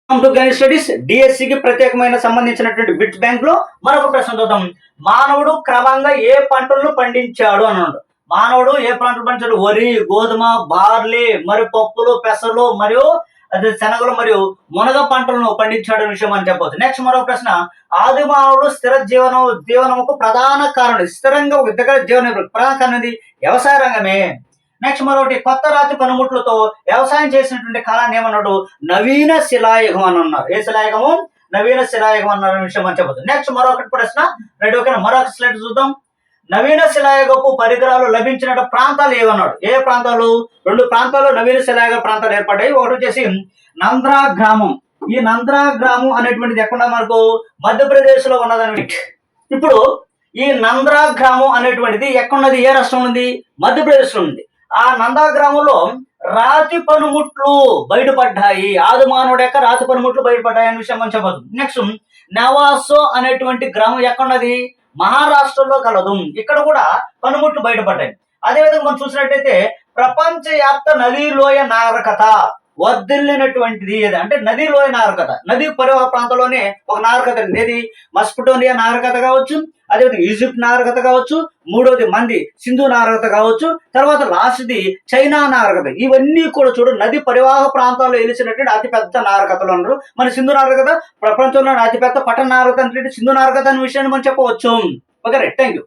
గణిత స్టడీస్ డిఎస్సికి ప్రత్యేకమైన సంబంధించినటువంటి బిట్స్ బ్యాంక్ లో మరొక ప్రశ్న చూద్దాం. మానవుడు క్రమంగా ఏ పంటలను పండించాడు అన్నాడు. మానవుడు ఏ పంటలు పండించాడు? వరి, గోధుమ, బార్లీ, మరి పప్పులు, పెసలు మరియు అదే శనగలు మరియు మునగ పంటలను పండించాడు అనే విషయం అని చెప్పవచ్చు. నెక్స్ట్ మరొక ప్రశ్న, ఆది మానవుడు స్థిర జీవనముకు ప్రధాన కారణం, స్థిరంగా ఒక దగ్గర జీవన ప్రధాన కారణం వ్యవసాయ రంగమే. నెక్స్ట్ మరొకటి, కొత్త రాతి పనిముట్లతో వ్యవసాయం చేసినటువంటి కాలాన్ని ఏమన్నాడు? నవీన శిలాయుగం అని అన్నారు. ఏ శిలాయుగము? నవీన శిలాయుగం అన్న విషయం అని చెప్పచ్చు. నెక్స్ట్ మరొకటి ప్రశ్న, రెడీ ఓకేనా? మరొక స్లైడ్ చూద్దాం. నవీన శిలాయుగపు పరికరాలు లభించిన ప్రాంతాలు ఏమన్నాడు? ఏ ప్రాంతాలు? 2 ప్రాంతాల్లో నవీన శిలాయుగ ప్రాంతాలు ఏర్పడ్డాయి. ఒకటి వచ్చేసి నంద్రా గ్రామం. ఈ నంద్రా గ్రామం అనేటువంటిది ఎక్కడ మనకు? మధ్యప్రదేశ్ లో ఉన్నదని. ఇప్పుడు ఈ నంద్రా గ్రామం అనేటువంటిది ఎక్కడున్నది? ఏ రాష్ట్రం ఉంది? మధ్యప్రదేశ్ లో ఉంది. ఆ నందా గ్రామంలో రాతి పనిముట్లు బయటపడ్డాయి. ఆది మానవుడు యొక్క రాతి పనిముట్లు బయటపడ్డాయి అనే విషయం మనం చెప్పదు. నెక్స్ట్ నవాసో అనేటువంటి గ్రామం ఎక్కడున్నది? మహారాష్ట్రలో కలదు. ఇక్కడ కూడా పనిముట్లు బయటపడ్డాయి. అదేవిధంగా మనం చూసినట్టయితే ప్రపంచ వ్యాప్త నదీ లోయ నాగరికత వర్ధిల్లినటువంటిది ఏది అంటే నదీ లోయ నాగరికత. నదీ పరివాహ ప్రాంతంలోనే ఒక నాగరికత. ఏది? మెసొపొటేమియా నాగరికత కావచ్చు, అదేవిధంగా ఈజిప్ట్ నాగరికత కావచ్చు, మూడోది మంది సింధు నాగరికత కావచ్చు, తర్వాత లాస్ట్ది చైనా నాగరికత. ఇవన్నీ కూడా చూడు నది పరివాహ ప్రాంతాల్లో వెలిసినటువంటి అతిపెద్ద నాగరికతలు అన్నారు. మన సింధు నాగరికత ప్రపంచంలోని అతిపెద్ద పట్టణ నాగరికత అంటే సింధు నాగరికత అనే విషయాన్ని మనం చెప్పవచ్చు. Okay right, thank you.